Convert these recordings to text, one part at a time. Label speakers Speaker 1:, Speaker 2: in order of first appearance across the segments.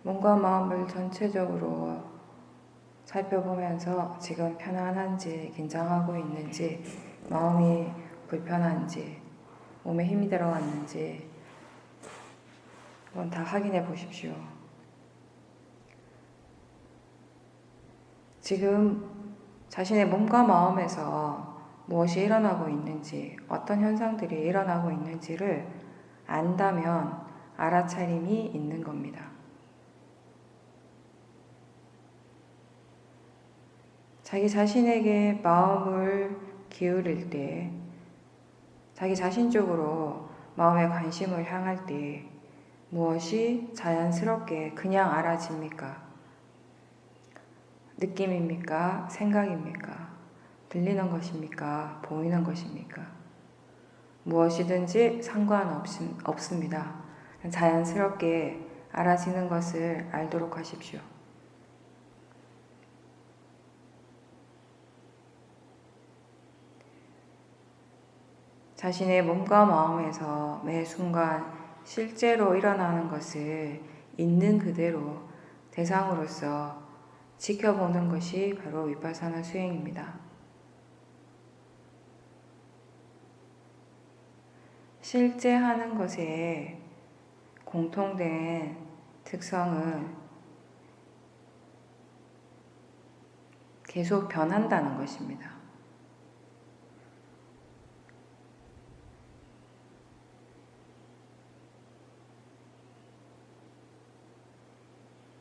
Speaker 1: 몸과 마음을 전체적으로 살펴보면서 지금 편안한지, 긴장하고 있는지, 마음이 불편한지, 몸에 힘이 들어갔는지 한번 다 확인해 보십시오. 지금 자신의 몸과 마음에서 무엇이 일어나고 있는지, 어떤 현상들이 일어나고 있는지를 안다면 알아차림이 있는 겁니다. 자기 자신에게 마음을 기울일 때, 자기 자신 쪽으로 마음의 관심을 향할 때 무엇이 자연스럽게 그냥 알아집니까? 느낌입니까? 생각입니까? 들리는 것입니까? 보이는 것입니까? 무엇이든지 상관없습니다. 자연스럽게 알아지는 것을 알도록 하십시오. 자신의 몸과 마음에서 매 순간 실제로 일어나는 것을 있는 그대로 대상으로서 지켜보는 것이 바로 위파사나 수행입니다. 실제 하는 것에 공통된 특성은 계속 변한다는 것입니다.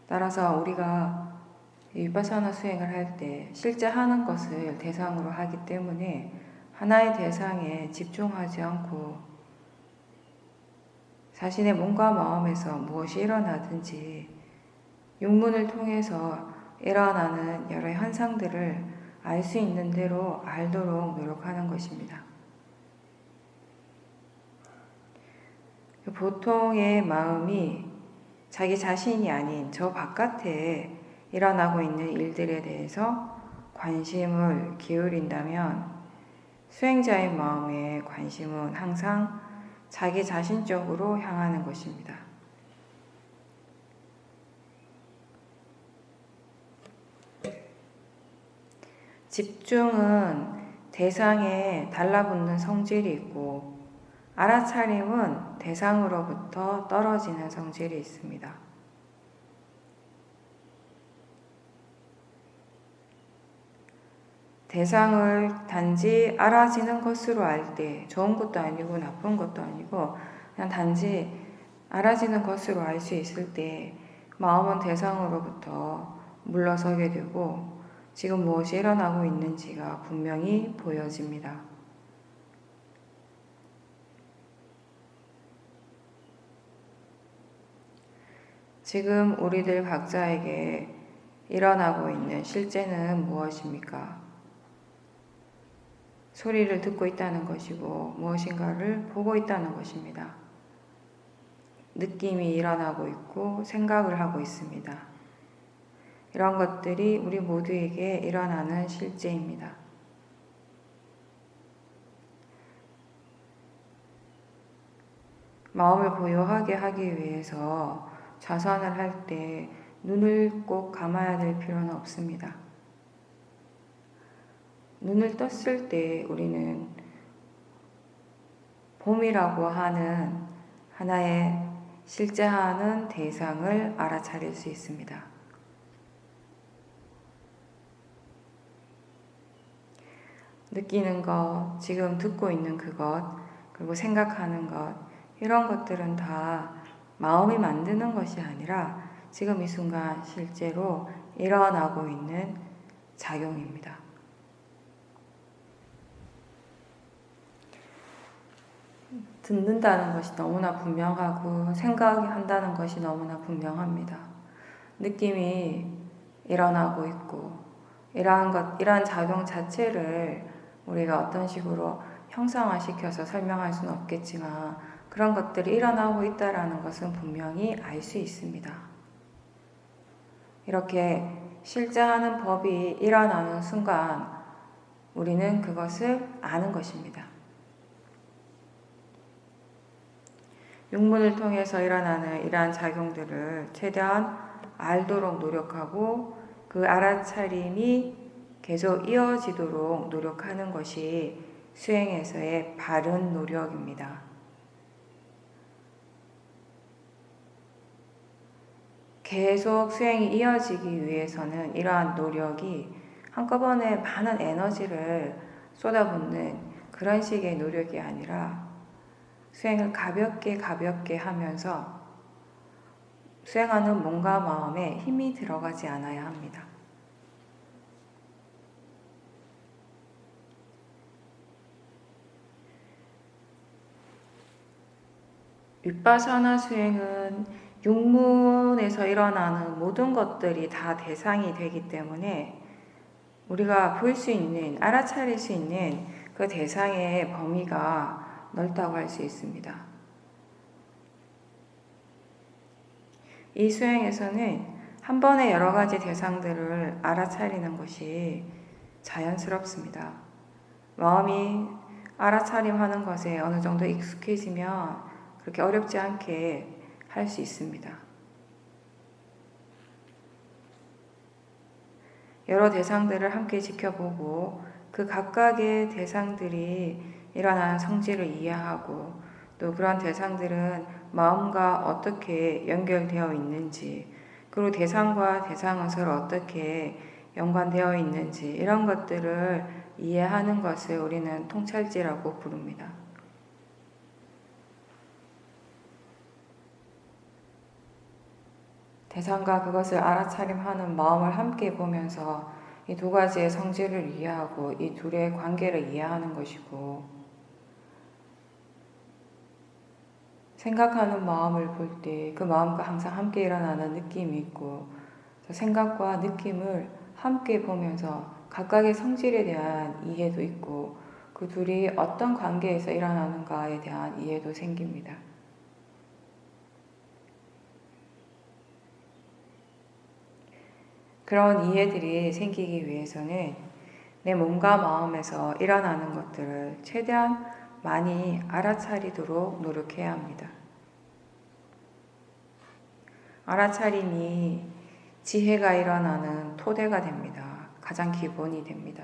Speaker 1: 따라서 우리가 위파사나 수행을 할 때 실제 하는 것을 대상으로 하기 때문에 하나의 대상에 집중하지 않고 자신의 몸과 마음에서 무엇이 일어나든지 육문을 통해서 일어나는 여러 현상들을 알 수 있는 대로 알도록 노력하는 것입니다. 보통의 마음이 자기 자신이 아닌 저 바깥에 일어나고 있는 일들에 대해서 관심을 기울인다면 수행자의 마음의 관심은 항상 자기 자신 쪽으로 향하는 것입니다. 집중은 대상에 달라붙는 성질이 있고 알아차림은 대상으로부터 떨어지는 성질이 있습니다. 대상을 단지 알아지는 것으로 알 때 좋은 것도 아니고 나쁜 것도 아니고 그냥 단지 알아지는 것으로 알 수 있을 때 마음은 대상으로부터 물러서게 되고 지금 무엇이 일어나고 있는지가 분명히 보여집니다. 지금 우리들 각자에게 일어나고 있는 실제는 무엇입니까? 소리를 듣고 있다는 것이고 무엇인가를 보고 있다는 것입니다. 느낌이 일어나고 있고 생각을 하고 있습니다. 이런 것들이 우리 모두에게 일어나는 실제입니다. 마음을 고요하게 하기 위해서 좌선을 할 때 눈을 꼭 감아야 될 필요는 없습니다. 눈을 떴을 때 우리는 봄이라고 하는 하나의 실제하는 대상을 알아차릴 수 있습니다. 느끼는 것, 지금 듣고 있는 그것, 그리고 생각하는 것, 이런 것들은 다 마음이 만드는 것이 아니라 지금 이 순간 실제로 일어나고 있는 작용입니다. 듣는다는 것이 너무나 분명하고 생각한다는 것이 너무나 분명합니다. 느낌이 일어나고 있고 이러한 작용 자체를 우리가 어떤 식으로 형상화시켜서 설명할 수는 없겠지만 그런 것들이 일어나고 있다는 것은 분명히 알 수 있습니다. 이렇게 실제 하는 법이 일어나는 순간 우리는 그것을 아는 것입니다. 육문을 통해서 일어나는 이러한 작용들을 최대한 알도록 노력하고 그 알아차림이 계속 이어지도록 노력하는 것이 수행에서의 바른 노력입니다. 계속 수행이 이어지기 위해서는 이러한 노력이 한꺼번에 많은 에너지를 쏟아붓는 그런 식의 노력이 아니라 수행을 가볍게 하면서 수행하는 몸과 마음에 힘이 들어가지 않아야 합니다. 윗바사나 수행은 육문에서 일어나는 모든 것들이 다 대상이 되기 때문에 우리가 볼 수 있는, 알아차릴 수 있는 그 대상의 범위가 넓다고 할 수 있습니다. 이 수행에서는 한 번에 여러 가지 대상들을 알아차리는 것이 자연스럽습니다. 마음이 알아차림하는 것에 어느 정도 익숙해지면 그렇게 어렵지 않게 할 수 있습니다. 여러 대상들을 함께 지켜보고 그 각각의 대상들이 일어나는 성질을 이해하고 또 그런 대상들은 마음과 어떻게 연결되어 있는지 그리고 대상과 대상은 서로 어떻게 연관되어 있는지 이런 것들을 이해하는 것을 우리는 통찰지라고 부릅니다. 대상과 그것을 알아차림하는 마음을 함께 보면서 이 두 가지의 성질을 이해하고 이 둘의 관계를 이해하는 것이고 생각하는 마음을 볼 때 그 마음과 항상 함께 일어나는 느낌이 있고 생각과 느낌을 함께 보면서 각각의 성질에 대한 이해도 있고 그 둘이 어떤 관계에서 일어나는가에 대한 이해도 생깁니다. 그런 이해들이 생기기 위해서는 내 몸과 마음에서 일어나는 것들을 최대한 많이 알아차리도록 노력해야 합니다. 알아차림이 지혜가 일어나는 토대가 됩니다. 가장 기본이 됩니다.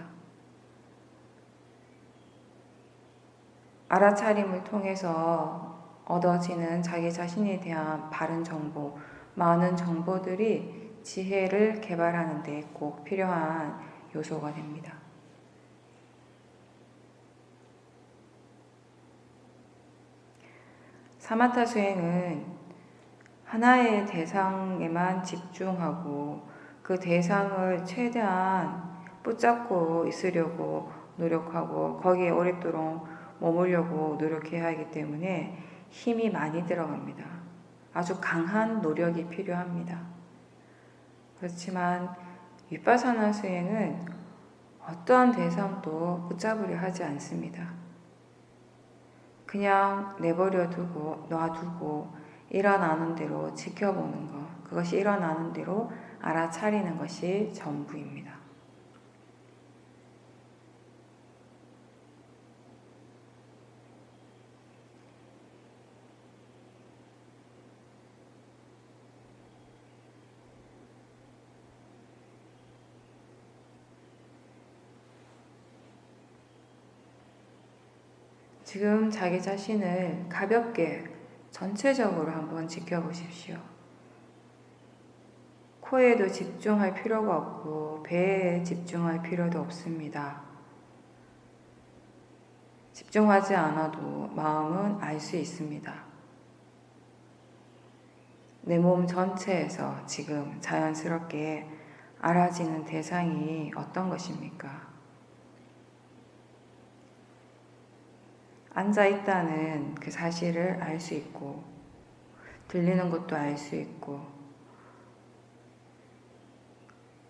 Speaker 1: 알아차림을 통해서 얻어지는 자기 자신에 대한 바른 정보, 많은 정보들이 지혜를 개발하는 데 꼭 필요한 요소가 됩니다. 사마타 수행은 하나의 대상에만 집중하고 그 대상을 최대한 붙잡고 있으려고 노력하고 거기에 오랫도록 머물려고 노력해야 하기 때문에 힘이 많이 들어갑니다. 아주 강한 노력이 필요합니다. 그렇지만 윗바사나 수행은 어떠한 대상도 붙잡으려 하지 않습니다. 그냥 놔두고 일어나는 대로 지켜보는 것, 그것이 일어나는 대로 알아차리는 것이 전부입니다. 지금 자기 자신을 가볍게 전체적으로 한번 지켜보십시오. 코에도 집중할 필요가 없고 배에 집중할 필요도 없습니다. 집중하지 않아도 마음은 알 수 있습니다. 내 몸 전체에서 지금 자연스럽게 알아지는 대상이 어떤 것입니까? 앉아있다는 그 사실을 알 수 있고 들리는 것도 알 수 있고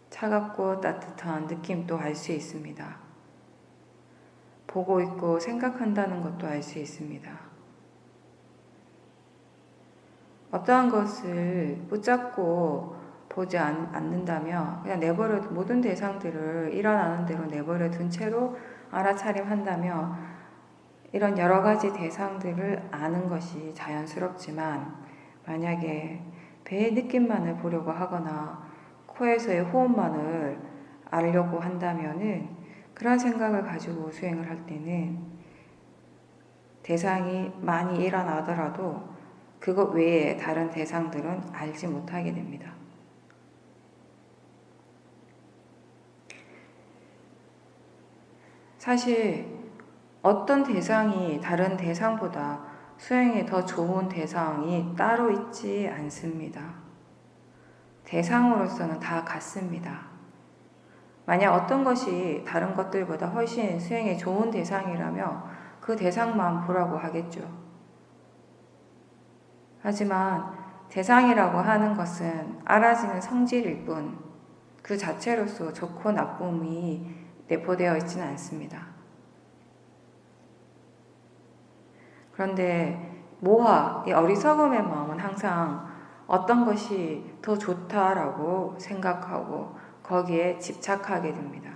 Speaker 1: 차갑고 따뜻한 느낌도 알 수 있습니다. 보고 있고 생각한다는 것도 알 수 있습니다. 어떠한 것을 붙잡고 보지 않는다면 그냥 내버려 모든 대상들을 일어나는 대로 내버려 둔 채로 알아차림한다면 이런 여러 가지 대상들을 아는 것이 자연스럽지만 만약에 배의 느낌만을 보려고 하거나 코에서의 호흡만을 알려고 한다면은 그런 생각을 가지고 수행을 할 때는 대상이 많이 일어나더라도 그것 외에 다른 대상들은 알지 못하게 됩니다. 사실 어떤 대상이 다른 대상보다 수행에 더 좋은 대상이 따로 있지 않습니다. 대상으로서는 다 같습니다. 만약 어떤 것이 다른 것들보다 훨씬 수행에 좋은 대상이라면 그 대상만 보라고 하겠죠. 하지만 대상이라고 하는 것은 알아지는 성질일 뿐 그 자체로서 좋고 나쁨이 내포되어 있지는 않습니다. 그런데 모하, 이 어리석음의 마음은 항상 어떤 것이 더 좋다라고 생각하고 거기에 집착하게 됩니다.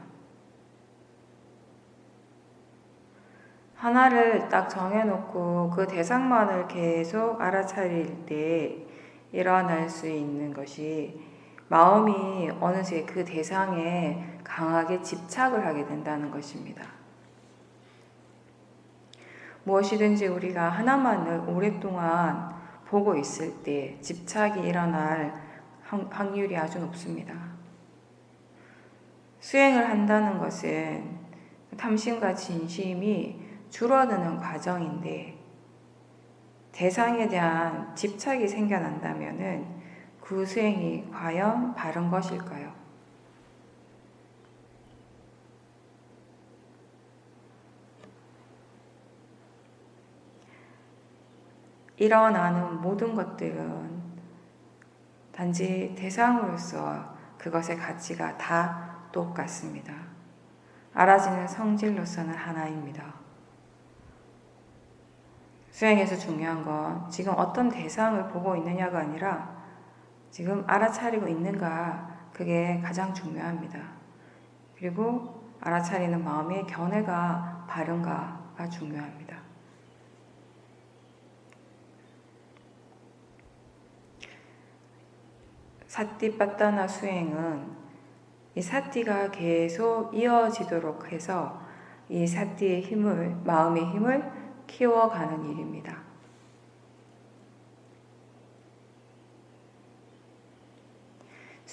Speaker 1: 하나를 딱 정해놓고 그 대상만을 계속 알아차릴 때 일어날 수 있는 것이 마음이 어느새 그 대상에 강하게 집착을 하게 된다는 것입니다. 무엇이든지 우리가 하나만을 오랫동안 보고 있을 때 집착이 일어날 확률이 아주 높습니다. 수행을 한다는 것은 탐심과 진심이 줄어드는 과정인데 대상에 대한 집착이 생겨난다면은 그 수행이 과연 바른 것일까요? 일어나는 모든 것들은 단지 대상으로서 그것의 가치가 다 똑같습니다. 알아지는 성질로서는 하나입니다. 수행에서 중요한 건 지금 어떤 대상을 보고 있느냐가 아니라 지금 알아차리고 있는가, 그게 가장 중요합니다. 그리고 알아차리는 마음의 견해가 바른가가 중요합니다. 사티빠따나 수행은 이 사티가 계속 이어지도록 해서 이 사티의 힘을, 마음의 힘을 키워가는 일입니다.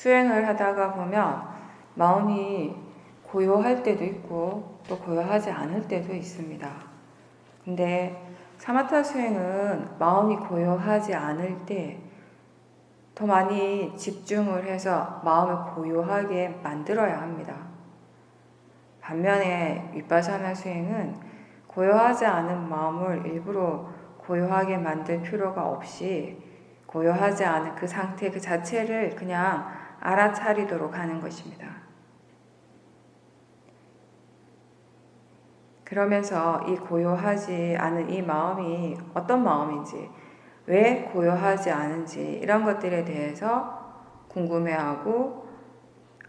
Speaker 1: 수행을 하다가 보면 마음이 고요할 때도 있고 또 고요하지 않을 때도 있습니다. 근데 사마타 수행은 마음이 고요하지 않을 때 더 많이 집중을 해서 마음을 고요하게 만들어야 합니다. 반면에 위파사나 수행은 고요하지 않은 마음을 일부러 고요하게 만들 필요가 없이 고요하지 않은 그 상태 그 자체를 그냥 알아차리도록 하는 것입니다. 그러면서 이 고요하지 않은 이 마음이 어떤 마음인지, 왜 고요하지 않은지 이런 것들에 대해서 궁금해하고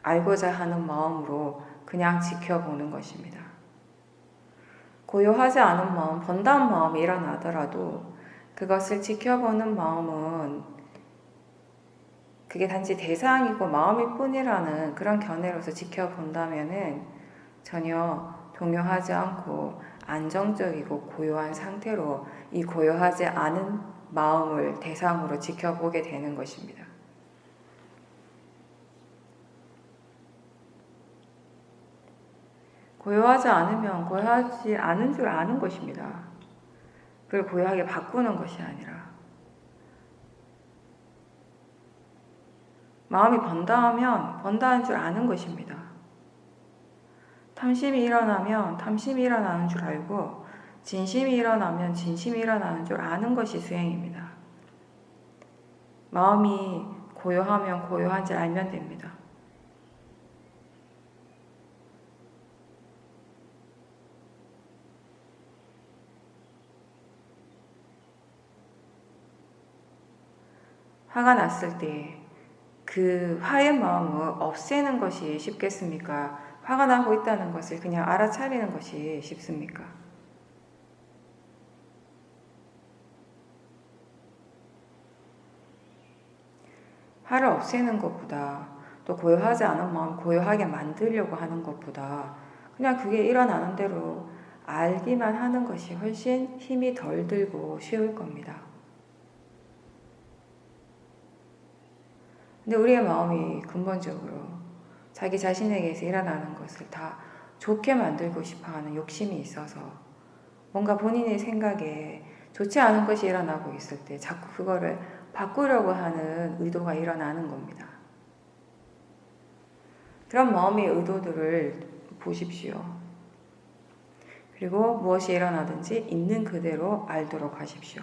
Speaker 1: 알고자 하는 마음으로 그냥 지켜보는 것입니다. 고요하지 않은 마음, 번다한 마음이 일어나더라도 그것을 지켜보는 마음은 그게 단지 대상이고 마음일 뿐이라는 그런 견해로서 지켜본다면은 전혀 동요하지 않고 안정적이고 고요한 상태로 이 고요하지 않은 마음을 대상으로 지켜보게 되는 것입니다. 고요하지 않으면 고요하지 않은 줄 아는 것입니다. 그걸 고요하게 바꾸는 것이 아니라 마음이 번다하면 번다한 줄 아는 것입니다. 탐심이 일어나면 탐심이 일어나는 줄 알고 진심이 일어나면 진심이 일어나는 줄 아는 것이 수행입니다. 마음이 고요하면 고요한지 알면 됩니다. 화가 났을 때 그 화의 마음을 없애는 것이 쉽겠습니까? 화가 나고 있다는 것을 그냥 알아차리는 것이 쉽습니까? 화를 없애는 것보다 또 고요하지 않은 마음 고요하게 만들려고 하는 것보다 그냥 그게 일어나는 대로 알기만 하는 것이 훨씬 힘이 덜 들고 쉬울 겁니다. 근데 우리의 마음이 근본적으로 자기 자신에게서 일어나는 것을 다 좋게 만들고 싶어 하는 욕심이 있어서 뭔가 본인의 생각에 좋지 않은 것이 일어나고 있을 때 자꾸 그거를 바꾸려고 하는 의도가 일어나는 겁니다. 그런 마음의 의도들을 보십시오. 그리고 무엇이 일어나든지 있는 그대로 알도록 하십시오.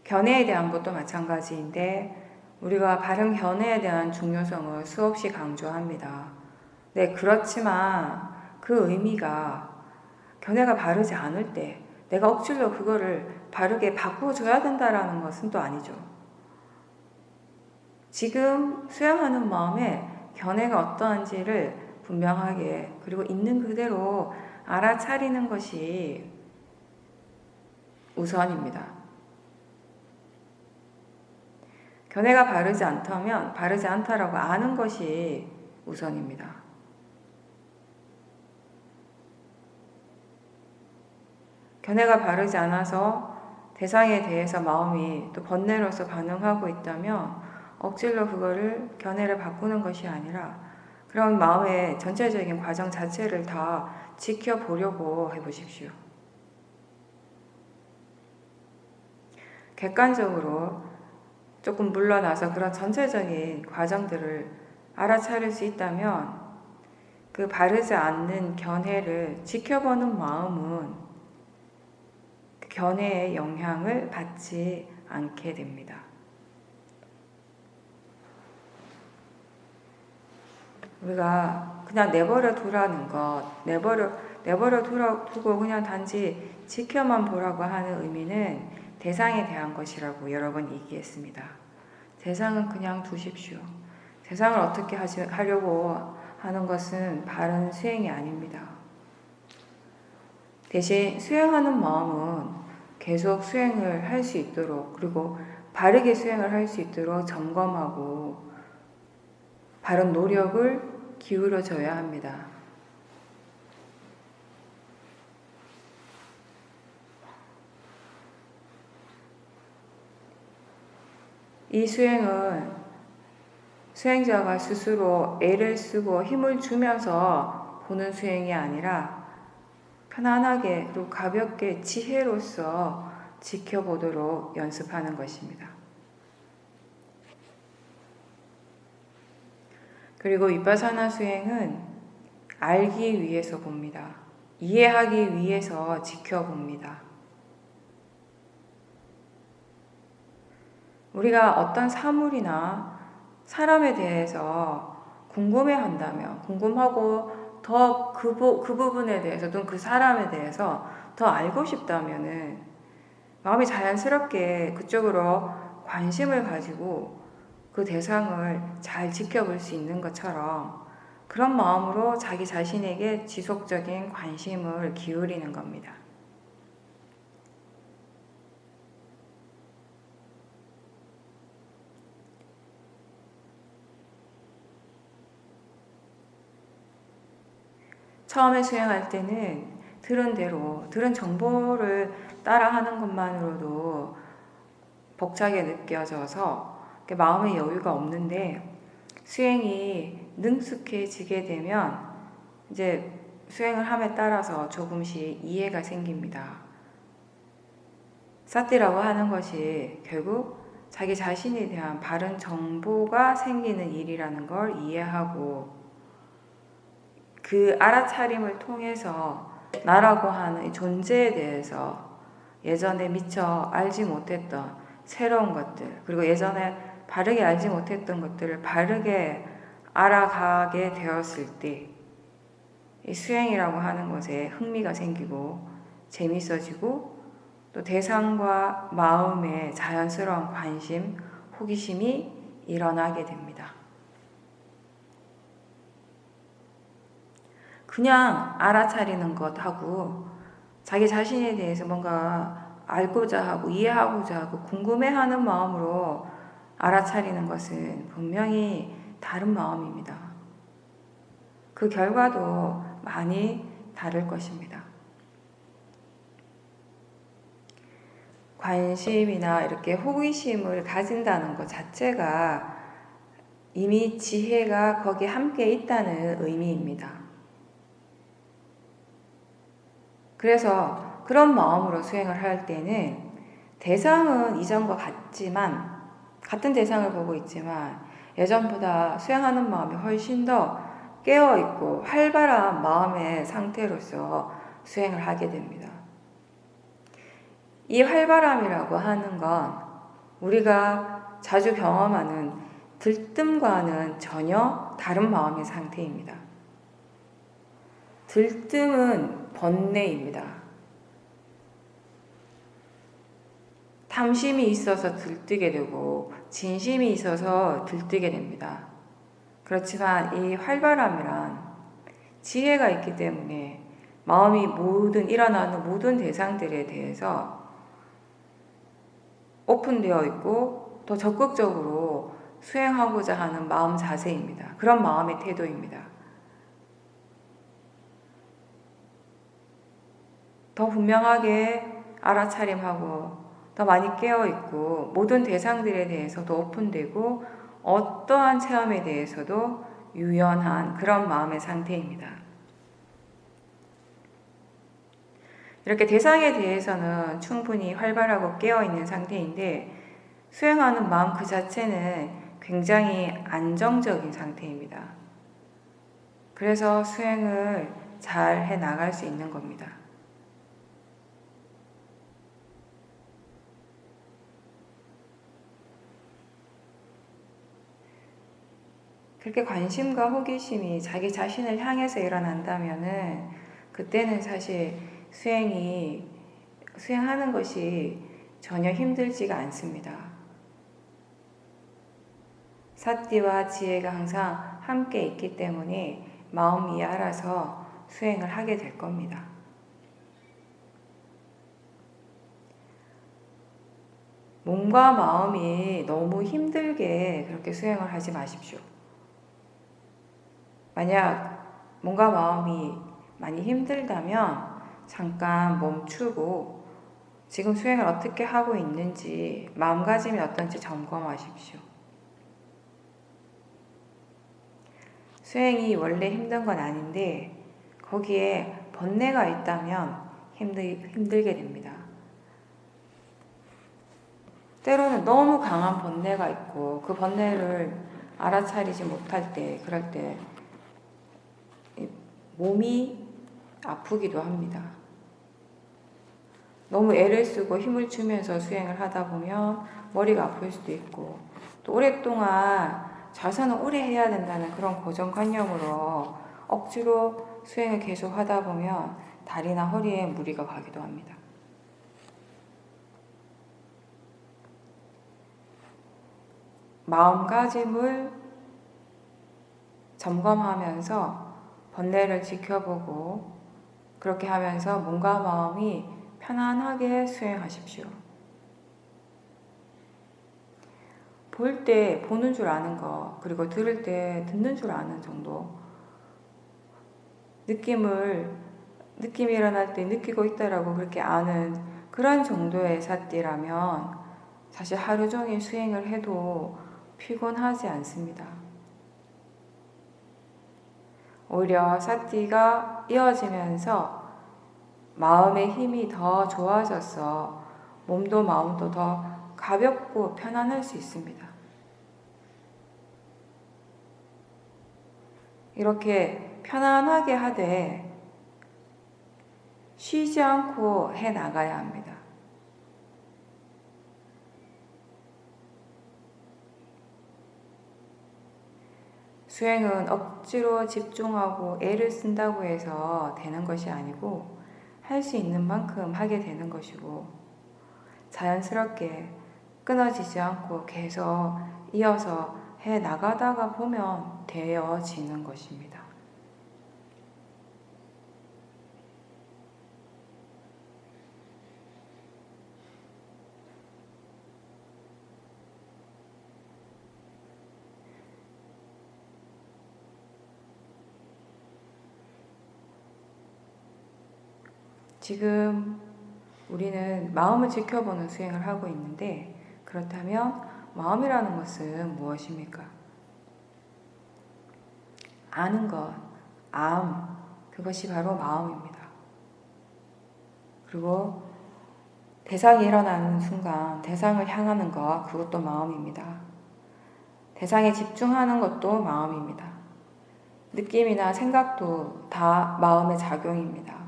Speaker 1: 견해에 대한 것도 마찬가지인데 우리가 바른 견해에 대한 중요성을 수없이 강조합니다. 네, 그렇지만 그 의미가 견해가 바르지 않을 때 내가 억지로 그거를 바르게 바꿔줘야 된다라는 것은 또 아니죠. 지금 수양하는 마음에 견해가 어떠한지를 분명하게 그리고 있는 그대로 알아차리는 것이 우선입니다. 견해가 바르지 않다면 바르지 않다라고 아는 것이 우선입니다. 견해가 바르지 않아서 대상에 대해서 마음이 또 번뇌로서 반응하고 있다면 억지로 그거를 견해를 바꾸는 것이 아니라 그런 마음의 전체적인 과정 자체를 다 지켜보려고 해보십시오. 객관적으로 조금 물러나서 그런 전체적인 과정들을 알아차릴 수 있다면 그 바르지 않는 견해를 지켜보는 마음은 그 견해의 영향을 받지 않게 됩니다. 우리가 그냥 내버려 두라는 것, 내버려 두고 그냥 단지 지켜만 보라고 하는 의미는 대상에 대한 것이라고 여러 번 얘기했습니다. 대상은 그냥 두십시오. 대상을 어떻게 하려고 하는 것은 바른 수행이 아닙니다. 대신 수행하는 마음은 계속 수행을 할 수 있도록 그리고 바르게 수행을 할 수 있도록 점검하고 바른 노력을 기울여줘야 합니다. 이 수행은 수행자가 스스로 애를 쓰고 힘을 주면서 보는 수행이 아니라 편안하게 그리고 가볍게 지혜로서 지켜보도록 연습하는 것입니다. 그리고 위파사나 수행은 알기 위해서 봅니다. 이해하기 위해서 지켜봅니다. 우리가 어떤 사물이나 사람에 대해서 궁금해한다면, 궁금하고 더 그 부분에 대해서 또는 그 사람에 대해서 더 알고 싶다면은 마음이 자연스럽게 그쪽으로 관심을 가지고 그 대상을 잘 지켜볼 수 있는 것처럼 그런 마음으로 자기 자신에게 지속적인 관심을 기울이는 겁니다. 처음에 수행할 때는 들은 정보를 따라하는 것만으로도 벅차게 느껴져서 마음의 여유가 없는데 수행이 능숙해지게 되면 이제 수행을 함에 따라서 조금씩 이해가 생깁니다. 사티라고 하는 것이 결국 자기 자신에 대한 바른 정보가 생기는 일이라는 걸 이해하고 그 알아차림을 통해서 나라고 하는 존재에 대해서 예전에 미처 알지 못했던 새로운 것들 그리고 예전에 바르게 알지 못했던 것들을 바르게 알아가게 되었을 때 이 수행이라고 하는 것에 흥미가 생기고 재밌어지고 또 대상과 마음의 자연스러운 관심, 호기심이 일어나게 됩니다. 그냥 알아차리는 것하고 자기 자신에 대해서 뭔가 알고자 하고 이해하고자 하고 궁금해하는 마음으로 알아차리는 것은 분명히 다른 마음입니다. 그 결과도 많이 다를 것입니다. 관심이나 이렇게 호기심을 가진다는 것 자체가 이미 지혜가 거기에 함께 있다는 의미입니다. 그래서 그런 마음으로 수행을 할 때는 대상은 이전과 같은 대상을 보고 있지만 예전보다 수행하는 마음이 훨씬 더 깨어있고 활발한 마음의 상태로서 수행을 하게 됩니다. 이 활발함이라고 하는 건 우리가 자주 경험하는 들뜸과는 전혀 다른 마음의 상태입니다. 들뜸은 번뇌입니다. 탐심이 있어서 들뜨게 되고 진심이 있어서 들뜨게 됩니다. 그렇지만 이 활발함이란 지혜가 있기 때문에 마음이 일어나는 모든 대상들에 대해서 오픈되어 있고 더 적극적으로 수행하고자 하는 마음 자세입니다. 그런 마음의 태도입니다. 더 분명하게 알아차림하고 더 많이 깨어있고 모든 대상들에 대해서도 오픈되고 어떠한 체험에 대해서도 유연한 그런 마음의 상태입니다. 이렇게 대상에 대해서는 충분히 활발하고 깨어있는 상태인데 수행하는 마음 그 자체는 굉장히 안정적인 상태입니다. 그래서 수행을 잘 해나갈 수 있는 겁니다. 그렇게 관심과 호기심이 자기 자신을 향해서 일어난다면은 그때는 사실 수행하는 것이 전혀 힘들지가 않습니다. 사띠와 지혜가 항상 함께 있기 때문에 마음이 알아서 수행을 하게 될 겁니다. 몸과 마음이 너무 힘들게 그렇게 수행을 하지 마십시오. 만약 몸과 마음이 많이 힘들다면 잠깐 멈추고 지금 수행을 어떻게 하고 있는지 마음가짐이 어떤지 점검하십시오. 수행이 원래 힘든 건 아닌데 거기에 번뇌가 있다면 힘들게 됩니다. 때로는 너무 강한 번뇌가 있고 그 번뇌를 알아차리지 못할 때 그럴 때 몸이 아프기도 합니다. 너무 애를 쓰고 힘을 주면서 수행을 하다 보면 머리가 아플 수도 있고 또 오랫동안 좌선을 오래 해야 된다는 그런 고정관념으로 억지로 수행을 계속 하다 보면 다리나 허리에 무리가 가기도 합니다. 마음가짐을 점검하면서 번뇌를 지켜보고 그렇게 하면서 몸과 마음이 편안하게 수행하십시오. 볼 때 보는 줄 아는 것, 그리고 들을 때 듣는 줄 아는 정도. 느낌이 일어날 때 느끼고 있다라고 그렇게 아는 그런 정도의 사띠라면 사실 하루 종일 수행을 해도 피곤하지 않습니다. 오히려 사띠가 이어지면서 마음의 힘이 더 좋아져서 몸도 마음도 더 가볍고 편안할 수 있습니다. 이렇게 편안하게 하되 쉬지 않고 해 나가야 합니다. 수행은 억지로 집중하고 애를 쓴다고 해서 되는 것이 아니고 할 수 있는 만큼 하게 되는 것이고 자연스럽게 끊어지지 않고 계속 이어서 해 나가다가 보면 되어지는 것입니다. 지금 우리는 마음을 지켜보는 수행을 하고 있는데, 그렇다면 마음이라는 것은 무엇입니까? 아는 것, 그것이 바로 마음입니다. 그리고 대상이 일어나는 순간 대상을 향하는 것, 그것도 마음입니다. 대상에 집중하는 것도 마음입니다. 느낌이나 생각도 다 마음의 작용입니다.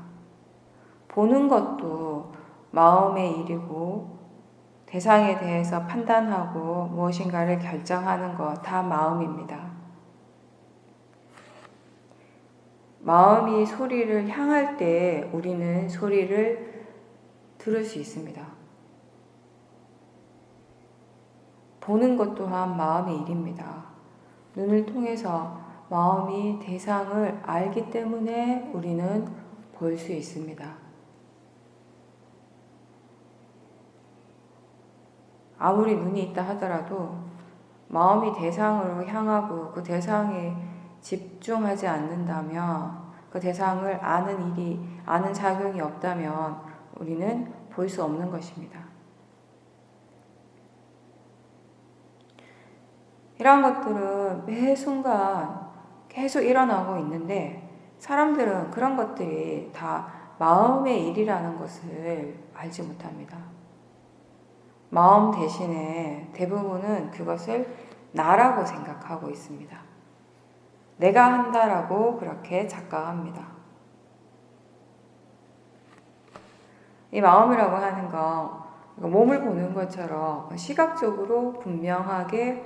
Speaker 1: 보는 것도 마음의 일이고, 대상에 대해서 판단하고 무엇인가를 결정하는 것 다 마음입니다. 마음이 소리를 향할 때 우리는 소리를 들을 수 있습니다. 보는 것 또한 마음의 일입니다. 눈을 통해서 마음이 대상을 알기 때문에 우리는 볼 수 있습니다. 아무리 눈이 있다 하더라도 마음이 대상으로 향하고 그 대상에 집중하지 않는다면, 그 대상을 아는 작용이 없다면 우리는 볼 수 없는 것입니다. 이런 것들은 매 순간 계속 일어나고 있는데, 사람들은 그런 것들이 다 마음의 일이라는 것을 알지 못합니다. 마음 대신에 대부분은 그것을 나라고 생각하고 있습니다. 내가 한다라고 그렇게 착각합니다. 이 마음이라고 하는 거, 몸을 보는 것처럼 시각적으로 분명하게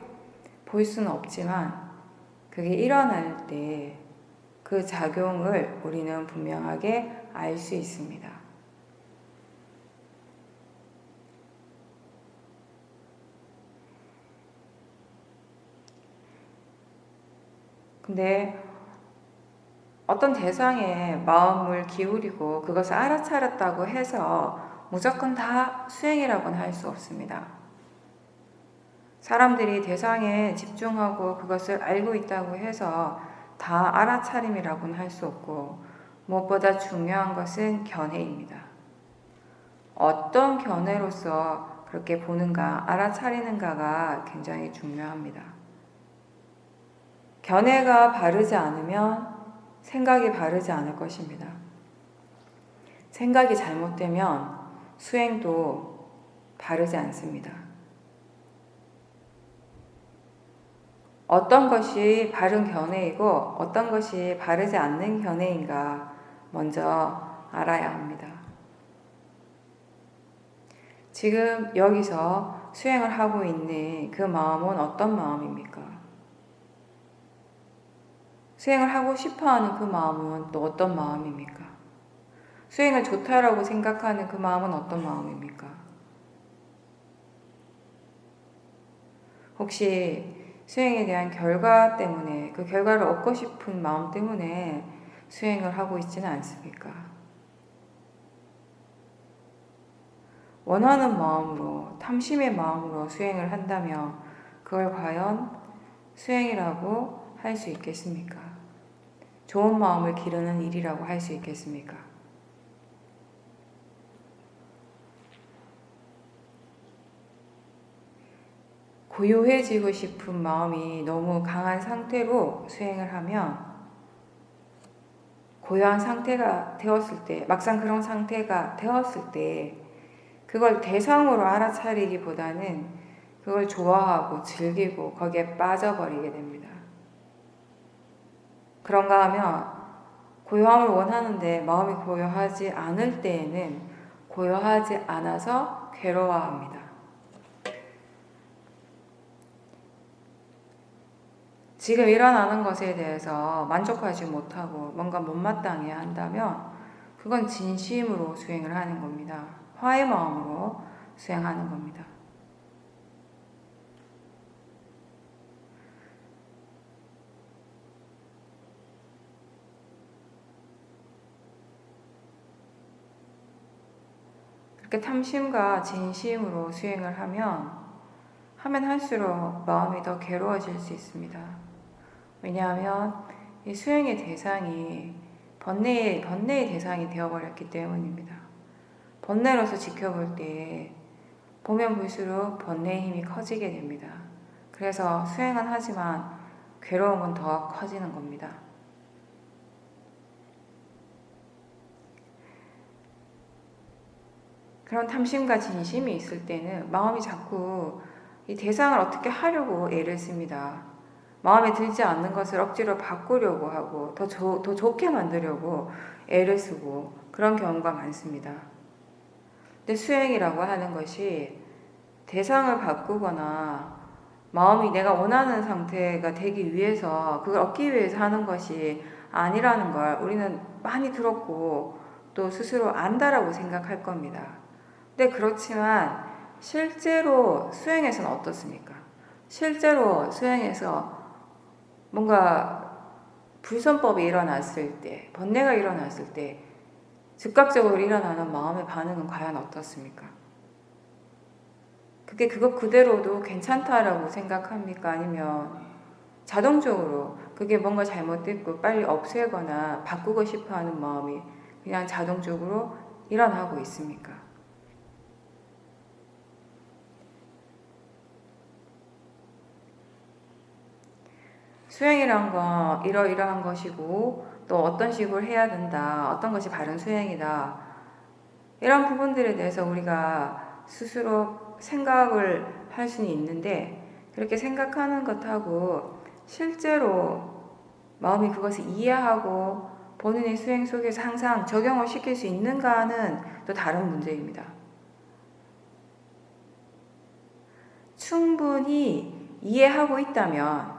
Speaker 1: 볼 수는 없지만, 그게 일어날 때 그 작용을 우리는 분명하게 알 수 있습니다. 근데 어떤 대상에 마음을 기울이고 그것을 알아차렸다고 해서 무조건 다 수행이라고는 할 수 없습니다. 사람들이 대상에 집중하고 그것을 알고 있다고 해서 다 알아차림이라고는 할 수 없고, 무엇보다 중요한 것은 견해입니다. 어떤 견해로서 그렇게 보는가, 알아차리는가가 굉장히 중요합니다. 견해가 바르지 않으면 생각이 바르지 않을 것입니다. 생각이 잘못되면 수행도 바르지 않습니다. 어떤 것이 바른 견해이고 어떤 것이 바르지 않는 견해인가 먼저 알아야 합니다. 지금 여기서 수행을 하고 있는 그 마음은 어떤 마음입니까? 수행을 하고 싶어하는 그 마음은 또 어떤 마음입니까? 수행을 좋다라고 생각하는 그 마음은 어떤 마음입니까? 혹시 수행에 대한 결과 때문에, 그 결과를 얻고 싶은 마음 때문에 수행을 하고 있지는 않습니까? 원하는 마음으로, 탐심의 마음으로 수행을 한다면 그걸 과연 수행이라고 할 수 있겠습니까? 좋은 마음을 기르는 일이라고 할 수 있겠습니까? 고요해지고 싶은 마음이 너무 강한 상태로 수행을 하면, 고요한 상태가 되었을 때, 막상 그런 상태가 되었을 때 그걸 대상으로 알아차리기보다는 그걸 좋아하고 즐기고 거기에 빠져버리게 됩니다. 그런가 하면 고요함을 원하는데 마음이 고요하지 않을 때에는 고요하지 않아서 괴로워합니다. 지금 일어나는 것에 대해서 만족하지 못하고 뭔가 못마땅해 한다면 그건 진심으로 수행을 하는 겁니다. 화의 마음으로 수행하는 겁니다. 그렇게 탐심과 진심으로 수행을 하면 할수록 마음이 더 괴로워질 수 있습니다. 왜냐하면 이 수행의 대상이 번뇌의 대상이 되어버렸기 때문입니다. 번뇌로서 지켜볼 때 보면 볼수록 번뇌의 힘이 커지게 됩니다. 그래서 수행은 하지만 괴로움은 더 커지는 겁니다. 그런 탐심과 진심이 있을 때는 마음이 자꾸 이 대상을 어떻게 하려고 애를 씁니다. 마음에 들지 않는 것을 억지로 바꾸려고 하고 더 좋게 만들려고 애를 쓰고 그런 경우가 많습니다. 근데 수행이라고 하는 것이 대상을 바꾸거나 마음이 내가 원하는 상태가 되기 위해서 그걸 얻기 위해서 하는 것이 아니라는 걸 우리는 많이 들었고 또 스스로 안다라고 생각할 겁니다. 근데 그렇지만 실제로 수행에서는 어떻습니까? 실제로 수행에서 뭔가 불선법이 일어났을 때, 번뇌가 일어났을 때 즉각적으로 일어나는 마음의 반응은 과연 어떻습니까? 그게 그것 그대로도 괜찮다라고 생각합니까? 아니면 자동적으로 그게 뭔가 잘못됐고 빨리 없애거나 바꾸고 싶어 하는 마음이 그냥 자동적으로 일어나고 있습니까? 수행이란 건 이러이러한 것이고 또 어떤 식으로 해야 된다. 어떤 것이 바른 수행이다. 이런 부분들에 대해서 우리가 스스로 생각을 할 수는 있는데 그렇게 생각하는 것하고 실제로 마음이 그것을 이해하고 본인의 수행 속에서 항상 적용을 시킬 수 있는가는 또 다른 문제입니다. 충분히 이해하고 있다면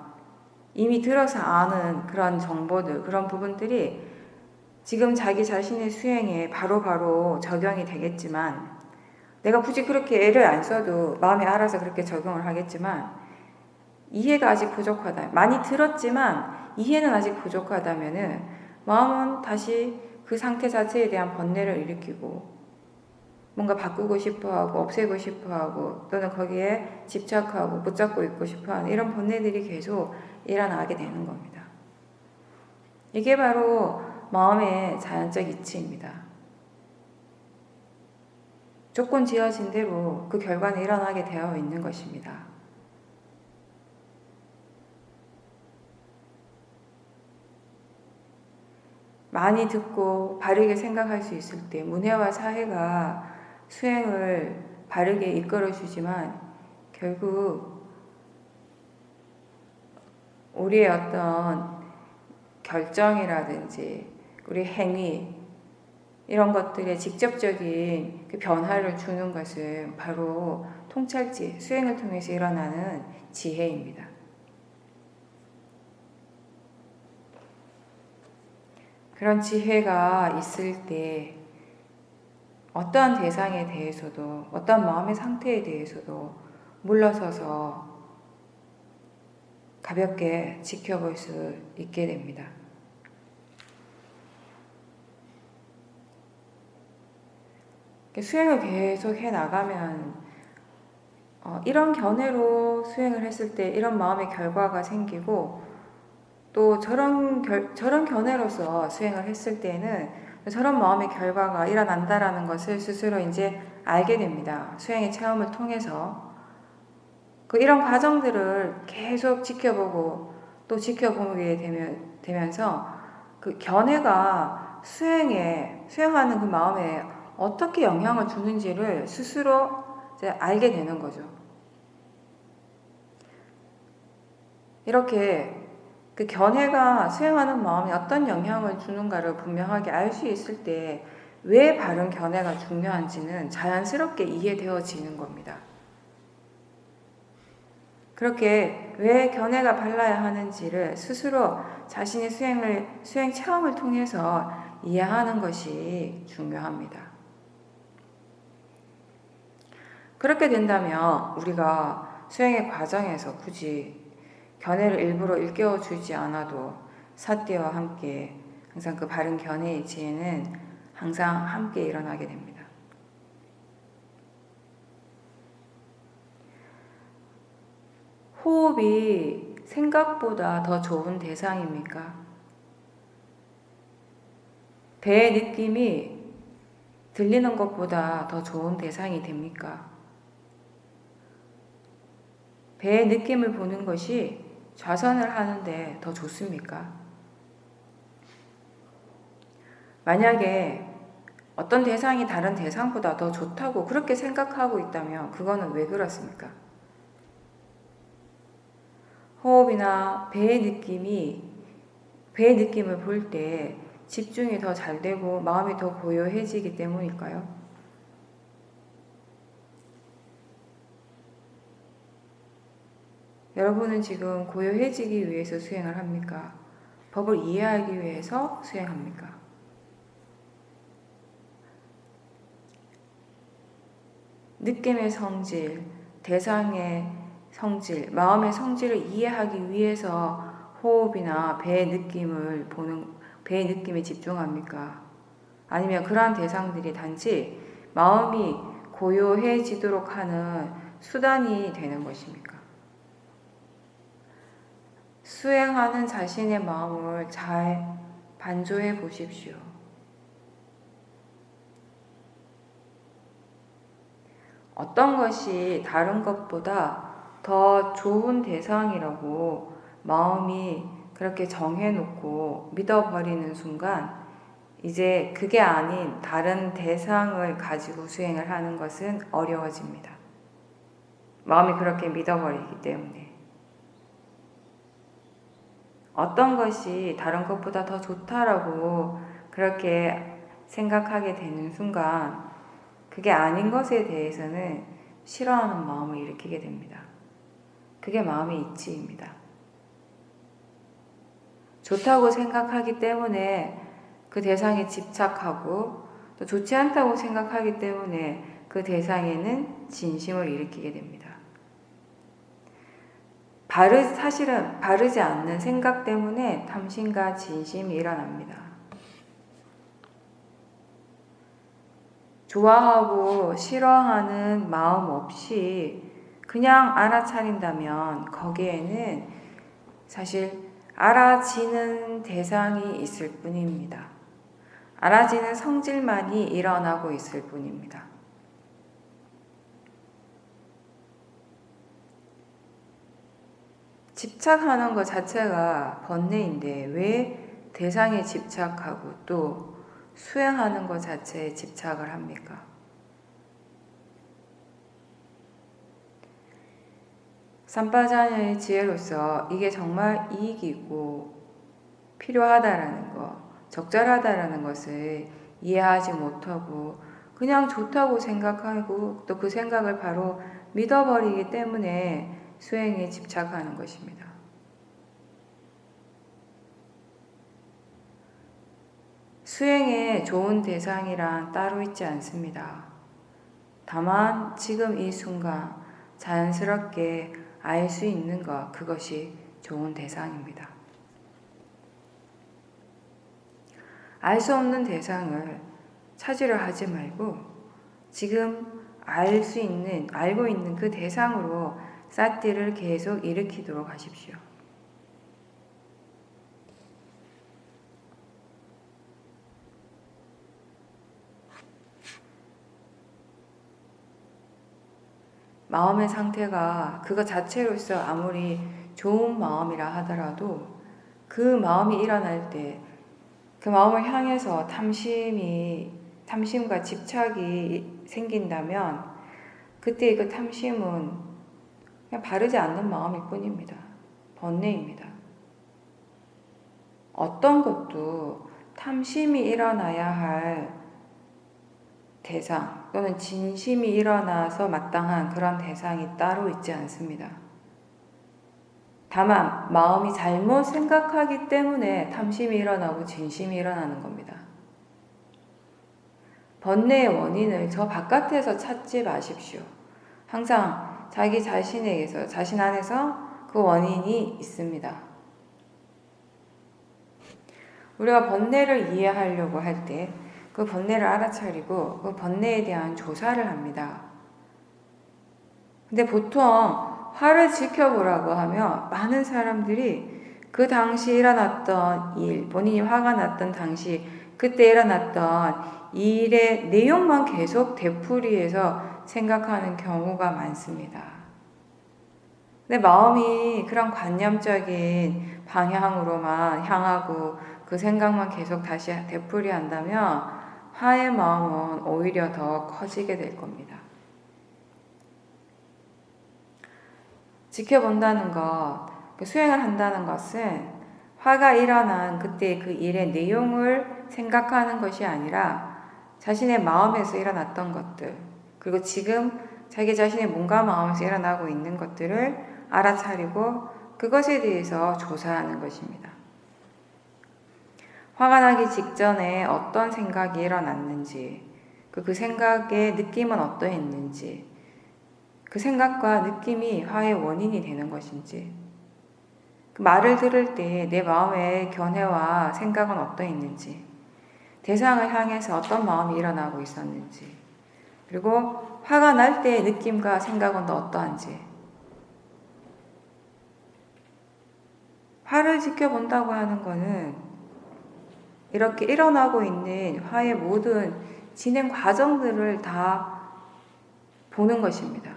Speaker 1: 이미 들어서 아는 그런 정보들, 그런 부분들이 지금 자기 자신의 수행에 바로바로 적용이 되겠지만 내가 굳이 그렇게 애를 안 써도 마음이 알아서 그렇게 적용을 하겠지만 이해가 아직 부족하다. 많이 들었지만 이해는 아직 부족하다면은 마음은 다시 그 상태 자체에 대한 번뇌를 일으키고 뭔가 바꾸고 싶어하고 없애고 싶어하고 또는 거기에 집착하고 붙잡고 있고 싶어하는 이런 번뇌들이 계속 일어나게 되는 겁니다. 이게 바로 마음의 자연적 이치입니다. 조건 지어진 대로 그 결과는 일어나게 되어 있는 것입니다. 많이 듣고 바르게 생각할 수 있을 때 문해와 사해가 수행을 바르게 이끌어주지만 결국 우리의 어떤 결정이라든지 우리 행위 이런 것들에 직접적인 그 변화를 주는 것은 바로 통찰지, 수행을 통해서 일어나는 지혜입니다. 그런 지혜가 있을 때 어떠한 대상에 대해서도 어떠한 마음의 상태에 대해서도 물러서서 가볍게 지켜볼 수 있게 됩니다. 수행을 계속 해 나가면 이런 견해로 수행을 했을 때 이런 마음의 결과가 생기고 또 저런 견해로서 수행을 했을 때는 저런 마음의 결과가 일어난다라는 것을 스스로 이제 알게 됩니다. 수행의 체험을 통해서 이런 과정들을 계속 지켜보고 또 지켜보게 되면서 그 견해가 수행하는 그 마음에 어떻게 영향을 주는지를 스스로 이제 알게 되는 거죠. 이렇게 그 견해가 수행하는 마음에 어떤 영향을 주는가를 분명하게 알 수 있을 때 왜 바른 견해가 중요한지는 자연스럽게 이해되어지는 겁니다. 그렇게 왜 견해가 발라야 하는지를 스스로 자신의 수행 체험을 통해서 이해하는 것이 중요합니다. 그렇게 된다면 우리가 수행의 과정에서 굳이 견해를 일부러 일깨워 주지 않아도 사띠와 함께 항상 그 바른 견해의 지혜는 항상 함께 일어나게 됩니다. 호흡이 생각보다 더 좋은 대상입니까? 배의 느낌이 들리는 것보다 더 좋은 대상이 됩니까? 배의 느낌을 보는 것이 좌선을 하는데 더 좋습니까? 만약에 어떤 대상이 다른 대상보다 더 좋다고 그렇게 생각하고 있다면 그거는 왜 그렇습니까? 호흡이나 배의 느낌을 볼 때 집중이 더 잘 되고 마음이 더 고요해지기 때문일까요? 여러분은 지금 고요해지기 위해서 수행을 합니까? 법을 이해하기 위해서 수행합니까? 느낌의 성질, 대상의 성질, 마음의 성질을 이해하기 위해서 호흡이나 배의 느낌에 집중합니까? 아니면 그러한 대상들이 단지 마음이 고요해지도록 하는 수단이 되는 것입니까? 수행하는 자신의 마음을 잘 반조해 보십시오. 어떤 것이 다른 것보다 더 좋은 대상이라고 마음이 그렇게 정해놓고 믿어버리는 순간 이제 그게 아닌 다른 대상을 가지고 수행을 하는 것은 어려워집니다. 마음이 그렇게 믿어버리기 때문에. 어떤 것이 다른 것보다 더 좋다라고 그렇게 생각하게 되는 순간 그게 아닌 것에 대해서는 싫어하는 마음을 일으키게 됩니다. 그게 마음의 이치입니다. 좋다고 생각하기 때문에 그 대상에 집착하고 또 좋지 않다고 생각하기 때문에 그 대상에는 진심을 일으키게 됩니다. 사실은 바르지 않는 생각 때문에 탐심과 진심이 일어납니다. 좋아하고 싫어하는 마음 없이 그냥 알아차린다면 거기에는 사실 알아지는 대상이 있을 뿐입니다. 알아지는 성질만이 일어나고 있을 뿐입니다. 집착하는 것 자체가 번뇌인데 왜 대상에 집착하고 또 수행하는 것 자체에 집착을 합니까? 삼바자녀의 지혜로서 이게 정말 이익이고 필요하다라는 것, 적절하다라는 것을 이해하지 못하고 그냥 좋다고 생각하고 또 그 생각을 바로 믿어버리기 때문에 수행에 집착하는 것입니다. 수행에 좋은 대상이란 따로 있지 않습니다. 다만 지금 이 순간 자연스럽게 알 수 있는 것, 그것이 좋은 대상입니다. 알 수 없는 대상을 찾으려 하지 말고 지금 알고 있는 그 대상으로 사티를 계속 일으키도록 하십시오. 마음의 상태가 그것 자체로서 아무리 좋은 마음이라 하더라도 그 마음이 일어날 때 그 마음을 향해서 탐심과 집착이 생긴다면 그때 그 탐심은 그냥 바르지 않는 마음일 뿐입니다. 번뇌입니다. 어떤 것도 탐심이 일어나야 할 대상 또는 진심이 일어나서 마땅한 그런 대상이 따로 있지 않습니다. 다만 마음이 잘못 생각하기 때문에 탐심이 일어나고 진심이 일어나는 겁니다. 번뇌의 원인을 저 바깥에서 찾지 마십시오. 항상 자기 자신 안에서 그 원인이 있습니다. 우리가 번뇌를 이해하려고 할 때 그 번뇌를 알아차리고 그 번뇌에 대한 조사를 합니다. 근데 보통 화를 지켜보라고 하면 많은 사람들이 그 당시 일어났던 일, 본인이 화가 났던 당시 그때 일어났던 이 일의 내용만 계속 되풀이해서 생각하는 경우가 많습니다. 내 마음이 그런 관념적인 방향으로만 향하고 그 생각만 계속 다시 되풀이한다면 화의 마음은 오히려 더 커지게 될 겁니다. 지켜본다는 것, 수행을 한다는 것은 화가 일어난 그때 그 일의 내용을 생각하는 것이 아니라 자신의 마음에서 일어났던 것들, 그리고 지금 자기 자신의 몸과 마음에서 일어나고 있는 것들을 알아차리고 그것에 대해서 조사하는 것입니다. 화가 나기 직전에 어떤 생각이 일어났는지, 그 생각의 느낌은 어떠했는지, 그 생각과 느낌이 화의 원인이 되는 것인지, 그 말을 들을 때 내 마음의 견해와 생각은 어떠했는지, 대상을 향해서 어떤 마음이 일어나고 있었는지, 그리고 화가 날 때의 느낌과 생각은 또 어떠한지, 화를 지켜본다고 하는 것은 이렇게 일어나고 있는 화의 모든 진행 과정들을 다 보는 것입니다.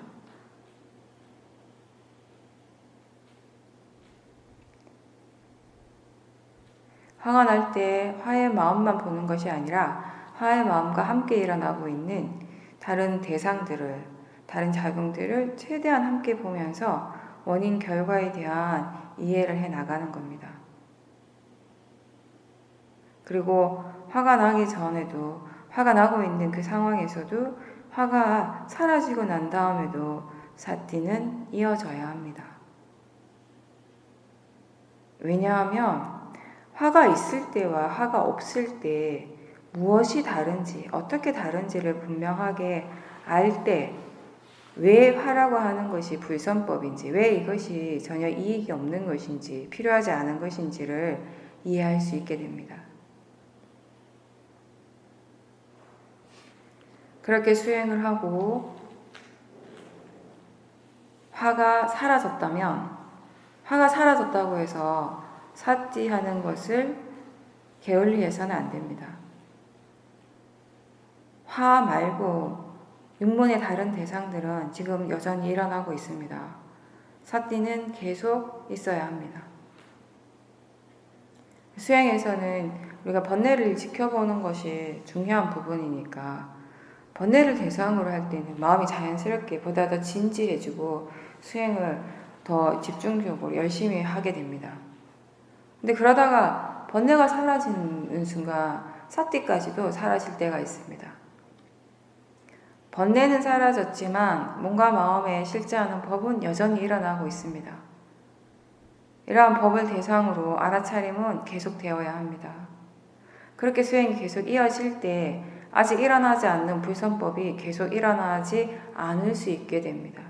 Speaker 1: 화가 날 때 화의 마음만 보는 것이 아니라 화의 마음과 함께 일어나고 있는 다른 대상들을, 다른 작용들을 최대한 함께 보면서 원인 결과에 대한 이해를 해 나가는 겁니다. 그리고 화가 나기 전에도, 화가 나고 있는 그 상황에서도 화가 사라지고 난 다음에도 사티는 이어져야 합니다. 왜냐하면 화가 있을 때와 화가 없을 때 무엇이 다른지, 어떻게 다른지를 분명하게 알 때 왜 화라고 하는 것이 불선법인지, 왜 이것이 전혀 이익이 없는 것인지, 필요하지 않은 것인지를 이해할 수 있게 됩니다. 그렇게 수행을 하고 화가 사라졌다면, 화가 사라졌다고 해서 사티하는 것을 게을리해서는 안 됩니다. 화 말고 육문의 다른 대상들은 지금 여전히 일어나고 있습니다. 사티는 계속 있어야 합니다. 수행에서는 우리가 번뇌를 지켜보는 것이 중요한 부분이니까 번뇌를 대상으로 할 때는 마음이 자연스럽게 보다 더 진지해지고 수행을 더 집중적으로 열심히 하게 됩니다. 근데 그러다가 번뇌가 사라지는 순간 사티까지도 사라질 때가 있습니다. 번뇌는 사라졌지만 몸과 마음에 실제하는 법은 여전히 일어나고 있습니다. 이러한 법을 대상으로 알아차림은 계속되어야 합니다. 그렇게 수행이 계속 이어질 때 아직 일어나지 않는 불선법이 계속 일어나지 않을 수 있게 됩니다.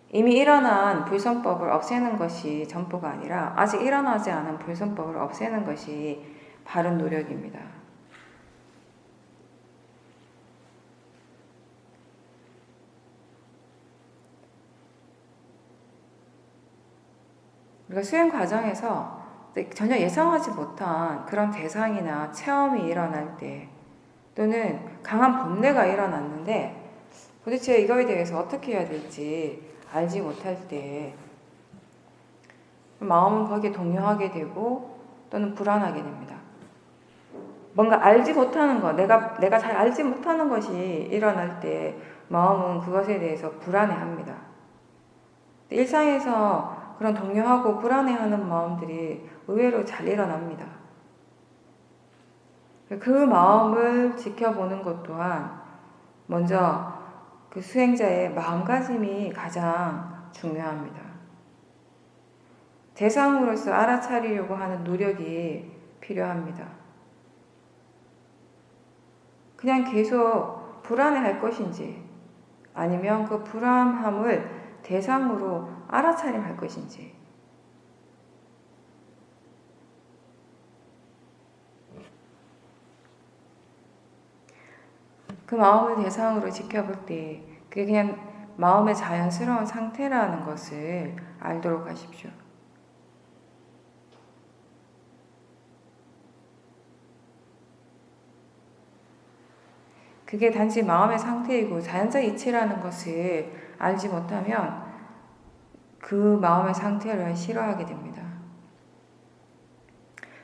Speaker 1: 이미 일어난 불선법을 없애는 것이 전부가 아니라 아직 일어나지 않은 불선법을 없애는 것이 바른 노력입니다. 우리가 수행 과정에서 전혀 예상하지 못한 그런 대상이나 체험이 일어날 때 또는 강한 번뇌가 일어났는데 도대체 이거에 대해서 어떻게 해야 될지 알지 못할 때 마음은 거기에 동요하게 되고 또는 불안하게 됩니다. 뭔가 알지 못하는 것, 내가 잘 알지 못하는 것이 일어날 때 마음은 그것에 대해서 불안해합니다. 일상에서 그런 동요하고 불안해하는 마음들이 의외로 잘 일어납니다. 그 마음을 지켜보는 것 또한 먼저 그 수행자의 마음가짐이 가장 중요합니다. 대상으로서 알아차리려고 하는 노력이 필요합니다. 그냥 계속 불안해할 것인지 아니면 그 불안함을 대상으로 알아차림할 것인지 그 마음을 대상으로 지켜볼 때 그게 그냥 마음의 자연스러운 상태라는 것을 알도록 하십시오. 그게 단지 마음의 상태이고 자연적 이치라는 것을 알지 못하면 그 마음의 상태를 싫어하게 됩니다.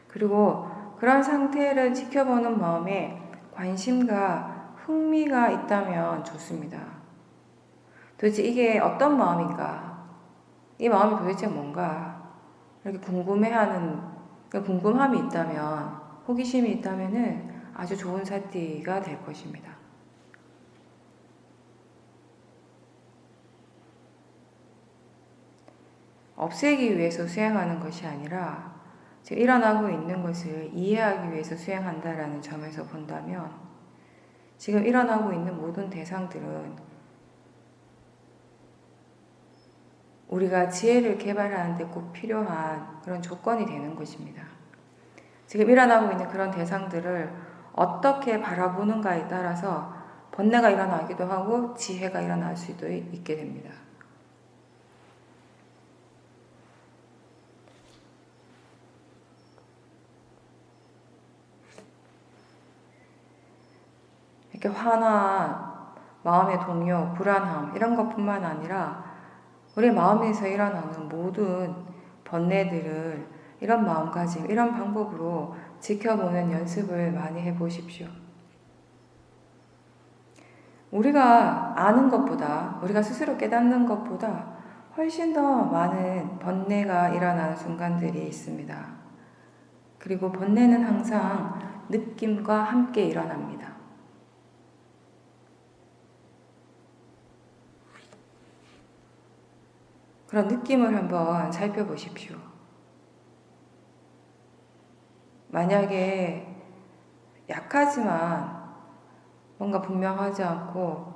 Speaker 1: 그리고 그런 상태를 지켜보는 마음에 관심과 흥미가 있다면 좋습니다. 도대체 이게 어떤 마음인가? 이 마음이 도대체 뭔가? 이렇게 궁금함이 있다면, 호기심이 있다면은 아주 좋은 사티가 될 것입니다. 없애기 위해서 수행하는 것이 아니라 지금 일어나고 있는 것을 이해하기 위해서 수행한다라는 점에서 본다면 지금 일어나고 있는 모든 대상들은 우리가 지혜를 개발하는 데 꼭 필요한 그런 조건이 되는 것입니다. 지금 일어나고 있는 그런 대상들을 어떻게 바라보는가에 따라서 번뇌가 일어나기도 하고 지혜가 일어날 수도 있게 됩니다. 이렇게 화나 마음의 동요, 불안함 이런 것뿐만 아니라 우리 마음에서 일어나는 모든 번뇌들을 이런 마음가짐, 이런 방법으로 지켜보는 연습을 많이 해보십시오. 우리가 아는 것보다, 우리가 스스로 깨닫는 것보다 훨씬 더 많은 번뇌가 일어나는 순간들이 있습니다. 그리고 번뇌는 항상 느낌과 함께 일어납니다. 그런 느낌을 한번 살펴보십시오. 만약에 약하지만 뭔가 분명하지 않고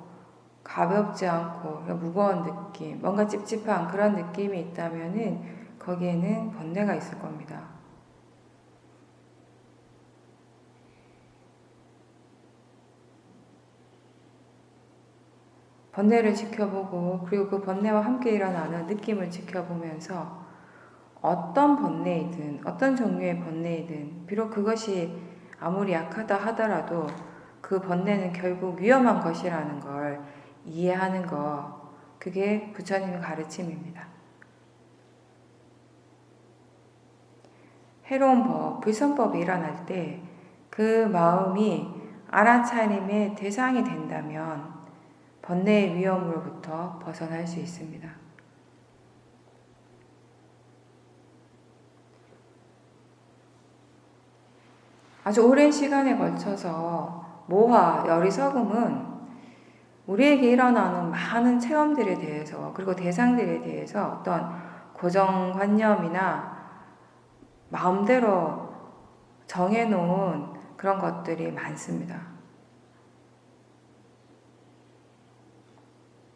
Speaker 1: 가볍지 않고 무거운 느낌, 뭔가 찝찝한 그런 느낌이 있다면은 거기에는 번뇌가 있을 겁니다. 번뇌를 지켜보고 그리고 그 번뇌와 함께 일어나는 느낌을 지켜보면서 어떤 번뇌이든 어떤 종류의 번뇌이든 비록 그것이 아무리 약하다 하더라도 그 번뇌는 결국 위험한 것이라는 걸 이해하는 것, 그게 부처님의 가르침입니다. 해로운 법, 불선법이 일어날 때 그 마음이 알아차림의 대상이 된다면 번뇌의 위험으로부터 벗어날 수 있습니다. 아주 오랜 시간에 걸쳐서 모화, 열의서금은 우리에게 일어나는 많은 체험들에 대해서 그리고 대상들에 대해서 어떤 고정관념이나 마음대로 정해놓은 그런 것들이 많습니다.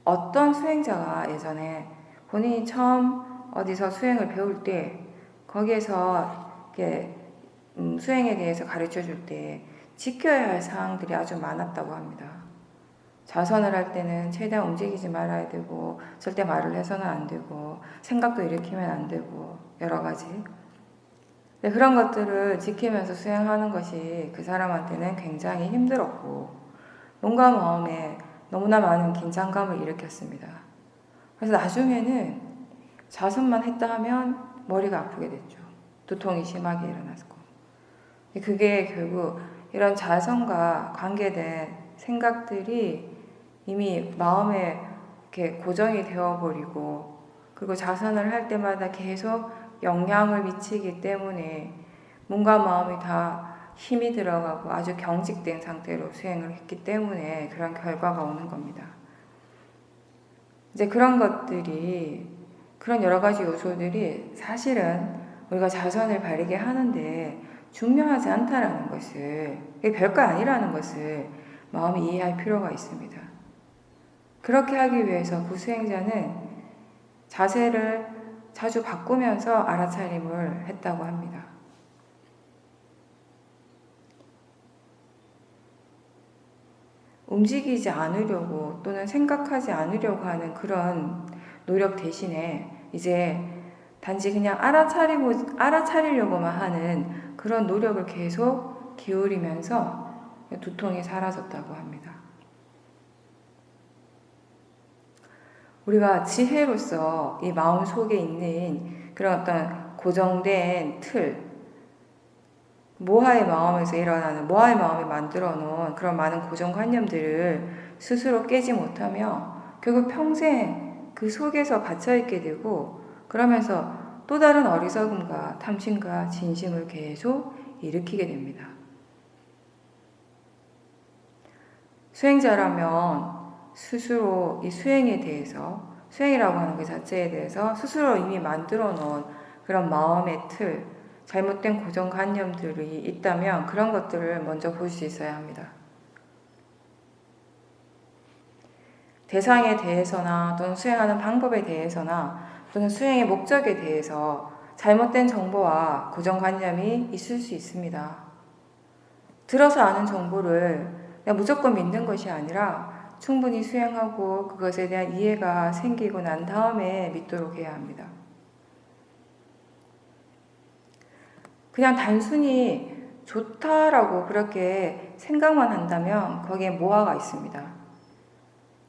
Speaker 1: 어떤 수행자가 예전에 본인이 처음 어디서 수행을 배울 때 거기에서 이렇게 수행에 대해서 가르쳐 줄 때 지켜야 할 사항들이 아주 많았다고 합니다. 자선을 할 때는 최대한 움직이지 말아야 되고 절대 말을 해서는 안 되고 생각도 일으키면 안 되고 여러 가지. 그런 것들을 지키면서 수행하는 것이 그 사람한테는 굉장히 힘들었고 몸과 마음에 너무나 많은 긴장감을 일으켰습니다. 그래서 나중에는 자선만 했다 하면 머리가 아프게 됐죠. 두통이 심하게 일어났고. 그게 결국 이런 자선과 관계된 생각들이 이미 마음에 이렇게 고정이 되어버리고 그리고 자선을 할 때마다 계속 영향을 미치기 때문에 몸과 마음이 다 힘이 들어가고 아주 경직된 상태로 수행을 했기 때문에 그런 결과가 오는 겁니다. 이제 그런 것들이, 그런 여러 가지 요소들이 사실은 우리가 자선을 바르게 하는데 중요하지 않다라는 것을, 별거 아니라는 것을 마음이 이해할 필요가 있습니다. 그렇게 하기 위해서 그 수행자는 자세를 자주 바꾸면서 알아차림을 했다고 합니다. 움직이지 않으려고 또는 생각하지 않으려고 하는 그런 노력 대신에 이제 단지 그냥 알아차리려고만 하는 그런 노력을 계속 기울이면서 두통이 사라졌다고 합니다. 우리가 지혜로서 이 마음 속에 있는 그런 어떤 고정된 틀, 모하의 마음에서 일어나는, 모하의 마음이 만들어 놓은 그런 많은 고정관념들을 스스로 깨지 못하며 결국 평생 그 속에서 갇혀있게 되고, 그러면서 또 다른 어리석음과 탐심과 진심을 계속 일으키게 됩니다. 수행자라면 스스로 이 수행에 대해서, 수행이라고 하는 그 자체에 대해서 스스로 이미 만들어 놓은 그런 마음의 틀, 잘못된 고정관념들이 있다면 그런 것들을 먼저 볼 수 있어야 합니다. 대상에 대해서나 또는 수행하는 방법에 대해서나 또는 수행의 목적에 대해서 잘못된 정보와 고정관념이 있을 수 있습니다. 들어서 아는 정보를 내가 무조건 믿는 것이 아니라 충분히 수행하고 그것에 대한 이해가 생기고 난 다음에 믿도록 해야 합니다. 그냥 단순히 좋다라고 그렇게 생각만 한다면 거기에 모하가 있습니다.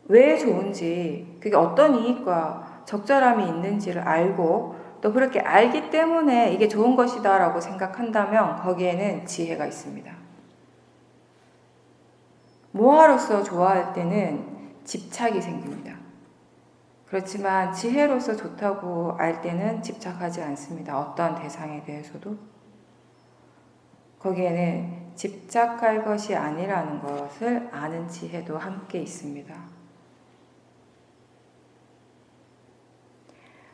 Speaker 1: 왜 좋은지, 그게 어떤 이익과 적절함이 있는지를 알고 또 그렇게 알기 때문에 이게 좋은 것이다 라고 생각한다면 거기에는 지혜가 있습니다. 모하로서 좋아할 때는 집착이 생깁니다. 그렇지만 지혜로서 좋다고 알 때는 집착하지 않습니다. 어떠한 대상에 대해서도. 거기에는 집착할 것이 아니라는 것을 아는 지혜도 함께 있습니다.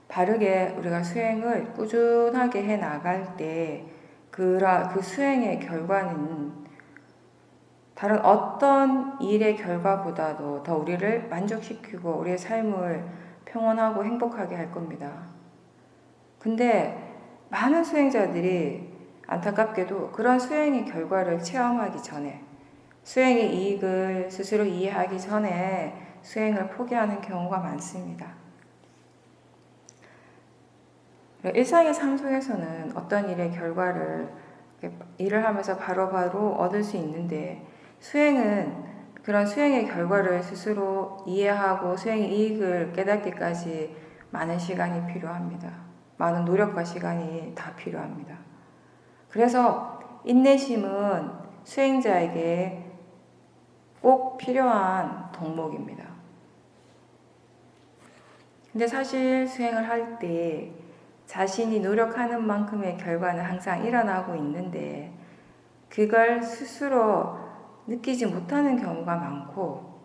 Speaker 1: 바르게 우리가 수행을 꾸준하게 해 나갈 때 그 수행의 결과는 다른 어떤 일의 결과보다도 더 우리를 만족시키고 우리의 삶을 평온하고 행복하게 할 겁니다. 근데 많은 수행자들이 안타깝게도 그런 수행의 결과를 체험하기 전에, 수행의 이익을 스스로 이해하기 전에 수행을 포기하는 경우가 많습니다. 일상의 삶 속에서는 어떤 일의 결과를 일을 하면서 바로바로 얻을 수 있는데, 수행은 그런 수행의 결과를 스스로 이해하고 수행의 이익을 깨닫기까지 많은 시간이 필요합니다. 많은 노력과 시간이 다 필요합니다. 그래서 인내심은 수행자에게 꼭 필요한 덕목입니다. 근데 사실 수행을 할 때 자신이 노력하는 만큼의 결과는 항상 일어나고 있는데 그걸 스스로 느끼지 못하는 경우가 많고,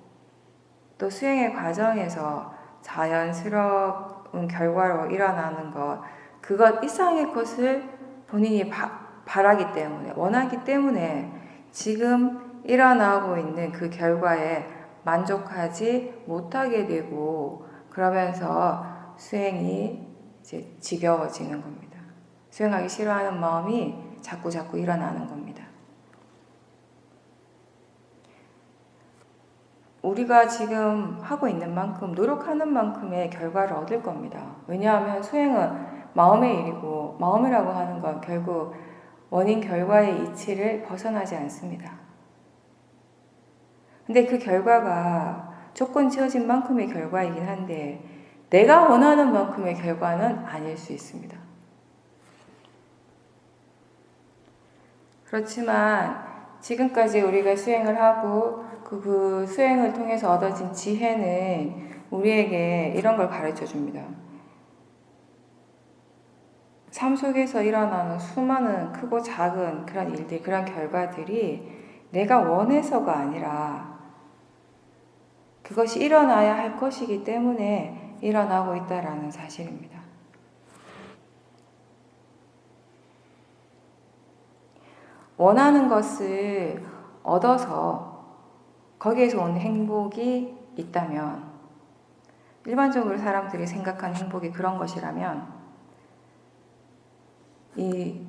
Speaker 1: 또 수행의 과정에서 자연스러운 결과로 일어나는 것, 그것 이상의 것을 본인이 바라기 때문에, 원하기 때문에 지금 일어나고 있는 그 결과에 만족하지 못하게 되고, 그러면서 수행이 이제 지겨워지는 겁니다. 수행하기 싫어하는 마음이 자꾸 일어나는 겁니다. 우리가 지금 하고 있는 만큼, 노력하는 만큼의 결과를 얻을 겁니다. 왜냐하면 수행은 마음의 일이고, 마음이라고 하는 건 결국 원인 결과의 이치를 벗어나지 않습니다. 근데 그 결과가 조건 지어진 만큼의 결과이긴 한데 내가 원하는 만큼의 결과는 아닐 수 있습니다. 그렇지만 지금까지 우리가 수행을 하고 그 수행을 통해서 얻어진 지혜는 우리에게 이런 걸 가르쳐 줍니다. 삶 속에서 일어나는 수많은 크고 작은 그런 일들, 그런 결과들이 내가 원해서가 아니라 그것이 일어나야 할 것이기 때문에 일어나고 있다라는 사실입니다. 원하는 것을 얻어서 거기에서 오는 행복이 있다면, 일반적으로 사람들이 생각하는 행복이 그런 것이라면 이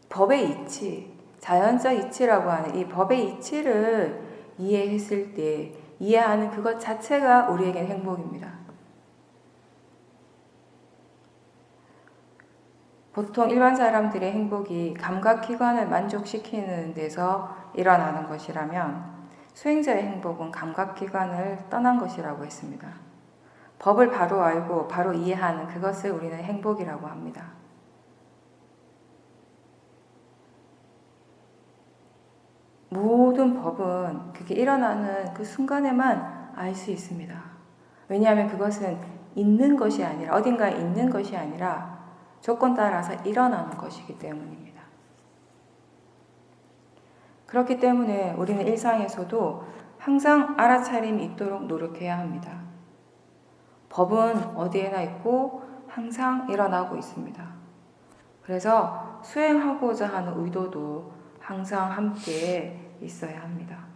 Speaker 1: 법의 이치, 자연적 이치라고 하는 이 법의 이치를 이해했을 때 이해하는 그것 자체가 우리에겐 행복입니다. 보통 일반 사람들의 행복이 감각기관을 만족시키는 데서 일어나는 것이라면 수행자의 행복은 감각기관을 떠난 것이라고 했습니다. 법을 바로 알고 바로 이해하는 그것을 우리는 행복이라고 합니다. 모든 법은 그게 일어나는 그 순간에만 알 수 있습니다. 왜냐하면 그것은 있는 것이 아니라, 어딘가에 있는 것이 아니라 조건 따라서 일어나는 것이기 때문입니다. 그렇기 때문에 우리는 일상에서도 항상 알아차림이 있도록 노력해야 합니다. 법은 어디에나 있고 항상 일어나고 있습니다. 그래서 수행하고자 하는 의도도 항상 함께 있어야 합니다.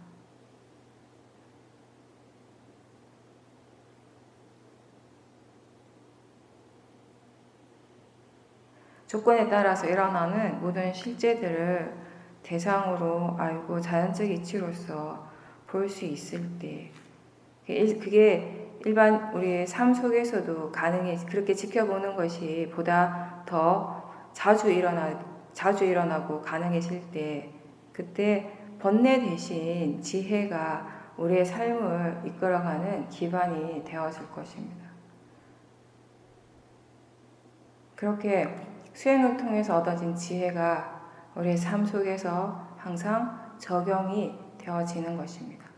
Speaker 1: 조건에 따라서 일어나는 모든 실제들을 대상으로 알고 자연적 이치로서 볼 수 있을 때, 그게 일반 우리의 삶 속에서도 그렇게 지켜보는 것이 보다 더 자주 일어나고 가능해질 때, 그때 번뇌 대신 지혜가 우리의 삶을 이끌어가는 기반이 되어질 것입니다. 그렇게 수행을 통해서 얻어진 지혜가 우리의 삶 속에서 항상 적용이 되어지는 것입니다.